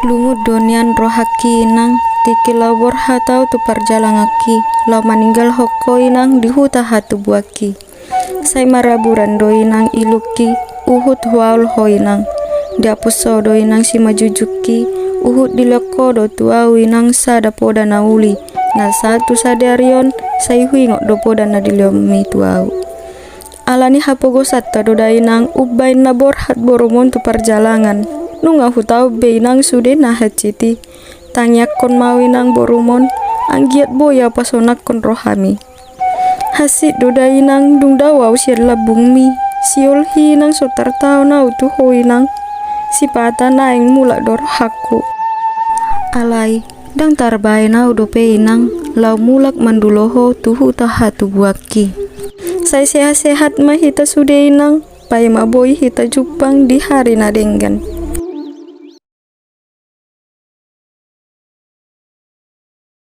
Lumut donian rohaki inang tiki labor hatau tu perjalangaki lau maninggal hokko inang di huta hatu buaki. Sai maraburan do inang iluki uhut huaul ho inang diapuso do inang si majujuki uhut diloko do tuau inang sada poda nauli na satu sadarion sai huingok do poda na diliomi tuau. Alani hapogo satta do dainang ubain na borhat boromon tu perjalangan nunga hutau beinang sude na haciti tangyak kon mawinang boromon anggiat boya pasonak kon rohami hasit do dainang dung dawau siar labung mi siol hinang sotar tau nau tu hoinang si pata naing mulak dor hakku alai dang tarbai nau do peinang lau mulak manduloho tu huta hatu buaki. Sai sehat-sehat mah hita sude inang pai maboi hita jupang di hari na denggan.